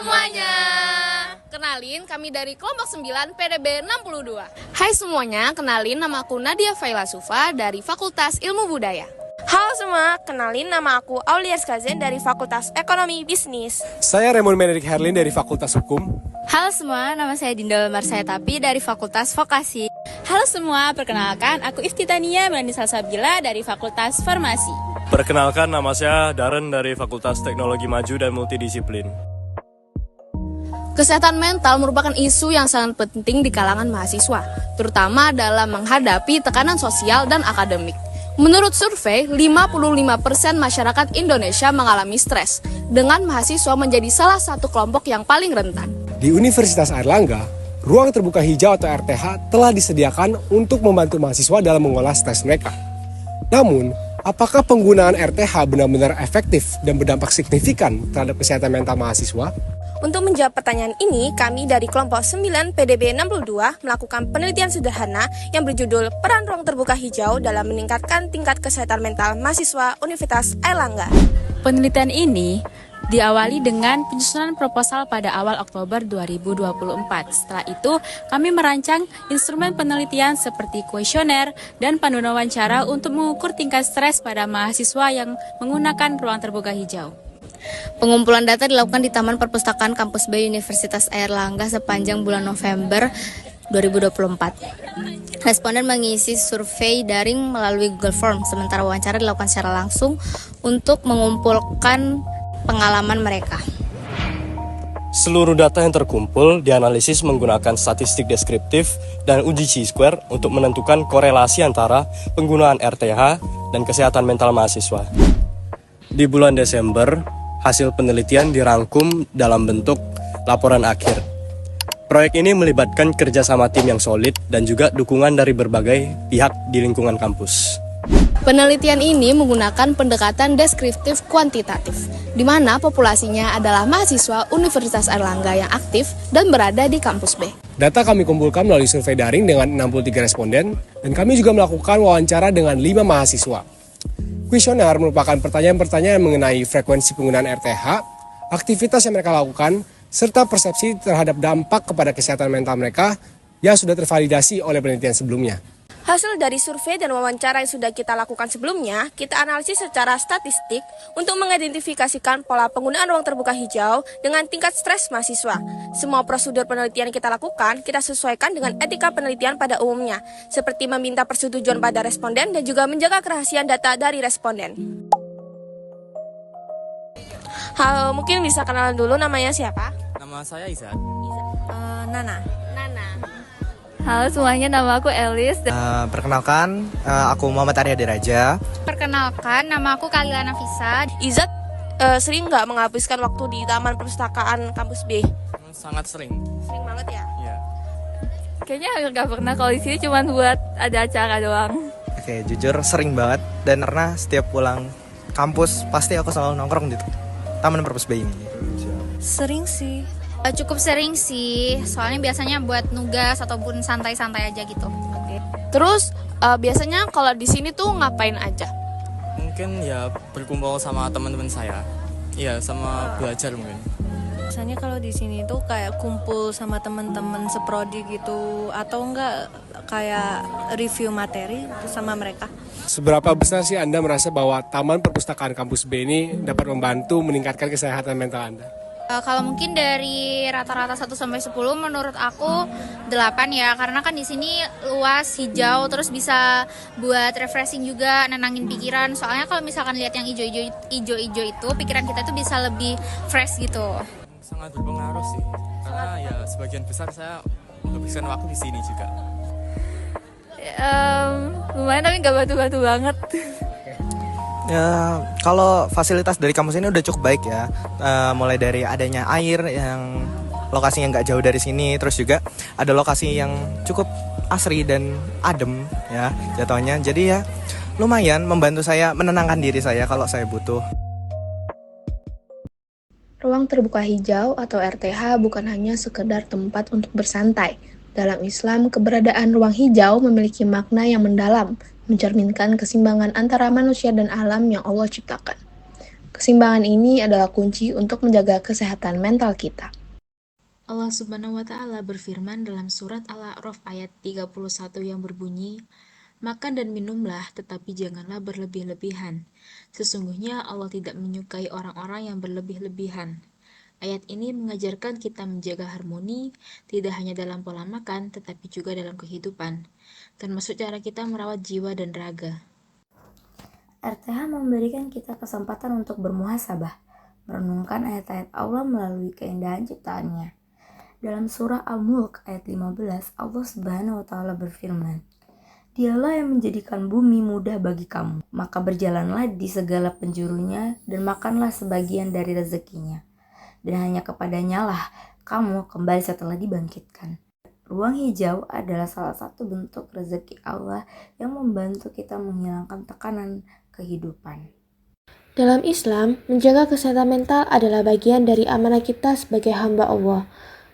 semuanya. Kenalin, kami dari kelompok 9 PDB 62. Hai semuanya, kenalin nama aku Nadia Faila Sufa dari Fakultas Ilmu Budaya. Halo semua, kenalin nama aku Aulia Skazen dari Fakultas Ekonomi Bisnis. Saya Raymond Menerik Herlin dari Fakultas Hukum. Halo semua, nama saya Dinda Marsaya Tapi dari Fakultas Vokasi. Halo semua, perkenalkan aku Iftitania Melani Salsabila dari Fakultas Farmasi. Perkenalkan, nama saya Darren dari Fakultas Teknologi Maju dan Multidisiplin. Kesehatan mental merupakan isu yang sangat penting di kalangan mahasiswa, terutama dalam menghadapi tekanan sosial dan akademik. Menurut survei, 55% masyarakat Indonesia mengalami stres, dengan mahasiswa menjadi salah satu kelompok yang paling rentan. Di Universitas Airlangga, ruang terbuka hijau atau RTH telah disediakan untuk membantu mahasiswa dalam mengolah stres mereka. Namun, apakah penggunaan RTH benar-benar efektif dan berdampak signifikan terhadap kesehatan mental mahasiswa? Untuk menjawab pertanyaan ini, kami dari kelompok 9 PDB 62 melakukan penelitian sederhana yang berjudul Peran Ruang Terbuka Hijau dalam meningkatkan tingkat kesehatan mental mahasiswa Universitas Airlangga. Penelitian ini diawali dengan penyusunan proposal pada awal Oktober 2024. Setelah itu, kami merancang instrumen penelitian seperti kuesioner dan panduan wawancara untuk mengukur tingkat stres pada mahasiswa yang menggunakan ruang terbuka hijau. Pengumpulan data dilakukan di Taman Perpustakaan Kampus B Universitas Airlangga sepanjang bulan November 2024. Responden mengisi survei daring melalui Google Form, sementara wawancara dilakukan secara langsung untuk mengumpulkan pengalaman mereka. Seluruh data yang terkumpul dianalisis menggunakan statistik deskriptif dan uji chi-square untuk menentukan korelasi antara penggunaan RTH dan kesehatan mental mahasiswa. Di bulan Desember, hasil penelitian dirangkum dalam bentuk laporan akhir. Proyek ini melibatkan kerjasama tim yang solid dan juga dukungan dari berbagai pihak di lingkungan kampus. Penelitian ini menggunakan pendekatan deskriptif kuantitatif, di mana populasinya adalah mahasiswa Universitas Airlangga yang aktif dan berada di kampus B. Data kami kumpulkan melalui survei daring dengan 63 responden, dan kami juga melakukan wawancara dengan 5 mahasiswa. Kuesioner merupakan pertanyaan-pertanyaan mengenai frekuensi penggunaan RTH, aktivitas yang mereka lakukan, serta persepsi terhadap dampak kepada kesehatan mental mereka yang sudah tervalidasi oleh penelitian sebelumnya. Hasil dari survei dan wawancara yang sudah kita lakukan sebelumnya, kita analisis secara statistik untuk mengidentifikasikan pola penggunaan ruang terbuka hijau dengan tingkat stres mahasiswa. Semua prosedur penelitian yang kita lakukan, kita sesuaikan dengan etika penelitian pada umumnya, seperti meminta persetujuan pada responden dan juga menjaga kerahasiaan data dari responden. Halo, mungkin bisa kenalan dulu, namanya siapa? Nama saya Izat. Nana. Halo semuanya, nama aku Elis. Perkenalkan, aku Muhammad Arya Diraja. Perkenalkan, nama aku Kalila Nafisa. Izat, sering nggak menghabiskan waktu di Taman Perpustakaan Kampus B? Sangat sering. Sering banget ya? Iya. Kayaknya hampir gak pernah, kalau di sini cuma buat ada acara doang. Oke, jujur sering banget. Dan karena setiap pulang kampus pasti aku selalu nongkrong di Taman Perpus B ini. Sering sih. Cukup sering sih, soalnya biasanya buat nugas ataupun santai-santai aja gitu. Terus biasanya kalau di sini tuh ngapain aja? Mungkin ya berkumpul sama teman-teman saya. Iya, sama belajar mungkin. Biasanya kalau di sini tuh kayak kumpul sama teman-teman seprodi gitu, atau enggak kayak review materi sama mereka. Seberapa besar sih Anda merasa bahwa Taman Perpustakaan Kampus B ini dapat membantu meningkatkan kesehatan mental Anda? Kalau mungkin dari rata-rata 1 sampai 10 menurut aku 8 ya, karena kan di sini luas, hijau, terus bisa buat refreshing juga, nenangin pikiran. Soalnya kalau misalkan lihat yang hijau-hijau itu, pikiran kita tuh bisa lebih fresh gitu. Sangat berpengaruh sih. Karena ya sebagian besar saya menghabiskan waktu di sini juga. Lumayan tapi nggak batu-batu banget. Ya, kalau fasilitas dari kampus ini udah cukup baik ya. Mulai dari adanya air yang lokasinya nggak jauh dari sini, terus juga ada lokasi yang cukup asri dan adem ya jatuhnya. Jadi ya lumayan membantu saya menenangkan diri saya kalau saya butuh. Ruang terbuka hijau atau RTH bukan hanya sekedar tempat untuk bersantai. Dalam Islam, keberadaan ruang hijau memiliki makna yang mendalam, mencerminkan keseimbangan antara manusia dan alam yang Allah ciptakan. Keseimbangan ini adalah kunci untuk menjaga kesehatan mental kita. Allah Subhanahu wa Ta'ala berfirman dalam surat Al-A'raf ayat 31 yang berbunyi, "Makan dan minumlah, tetapi janganlah berlebih-lebihan. Sesungguhnya Allah tidak menyukai orang-orang yang berlebih-lebihan." Ayat ini mengajarkan kita menjaga harmoni, tidak hanya dalam pola makan, tetapi juga dalam kehidupan, termasuk cara kita merawat jiwa dan raga. RTH memberikan kita kesempatan untuk bermuhasabah, merenungkan ayat-ayat Allah melalui keindahan ciptaannya. Dalam surah Al-Mulk ayat 15, Allah Subhanahu wa Ta'ala berfirman, "Dialah yang menjadikan bumi mudah bagi kamu, maka berjalanlah di segala penjurunya dan makanlah sebagian dari rezekinya. Dan hanya kepadanya lah kamu kembali setelah dibangkitkan." Ruang hijau adalah salah satu bentuk rezeki Allah yang membantu kita menghilangkan tekanan kehidupan. Dalam Islam, menjaga kesehatan mental adalah bagian dari amanah kita sebagai hamba Allah.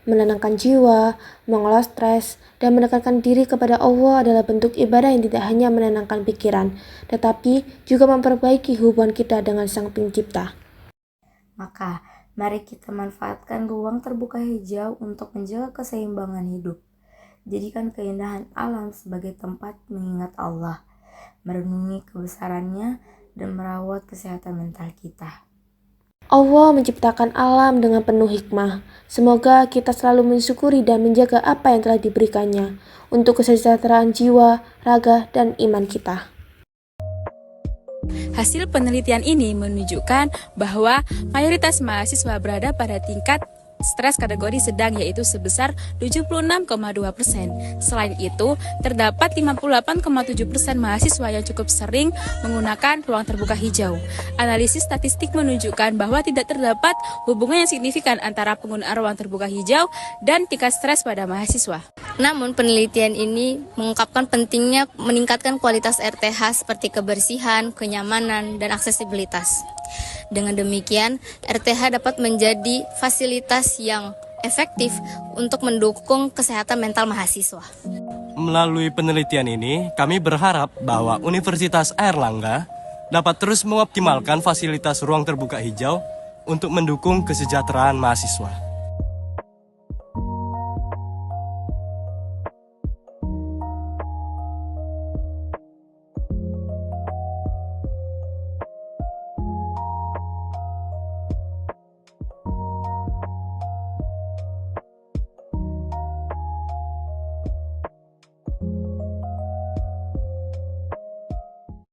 Menenangkan jiwa, mengelola stres, dan mendekatkan diri kepada Allah adalah bentuk ibadah yang tidak hanya menenangkan pikiran, tetapi juga memperbaiki hubungan kita dengan Sang Pencipta. Maka, mari kita manfaatkan ruang terbuka hijau untuk menjaga keseimbangan hidup. Jadikan keindahan alam sebagai tempat mengingat Allah, merenungi kebesarannya, dan merawat kesehatan mental kita. Allah menciptakan alam dengan penuh hikmah. Semoga kita selalu mensyukuri dan menjaga apa yang telah diberikannya untuk kesejahteraan jiwa, raga, dan iman kita. Hasil penelitian ini menunjukkan bahwa mayoritas mahasiswa berada pada tingkat stres kategori sedang, yaitu sebesar 76,2%. Selain itu, terdapat 58,7% mahasiswa yang cukup sering menggunakan ruang terbuka hijau. Analisis statistik menunjukkan bahwa tidak terdapat hubungan yang signifikan antara penggunaan ruang terbuka hijau dan tingkat stres pada mahasiswa. Namun penelitian ini mengungkapkan pentingnya meningkatkan kualitas RTH seperti kebersihan, kenyamanan, dan aksesibilitas. Dengan demikian, RTH dapat menjadi fasilitas yang efektif untuk mendukung kesehatan mental mahasiswa. Melalui penelitian ini, kami berharap bahwa Universitas Airlangga dapat terus mengoptimalkan fasilitas ruang terbuka hijau untuk mendukung kesejahteraan mahasiswa.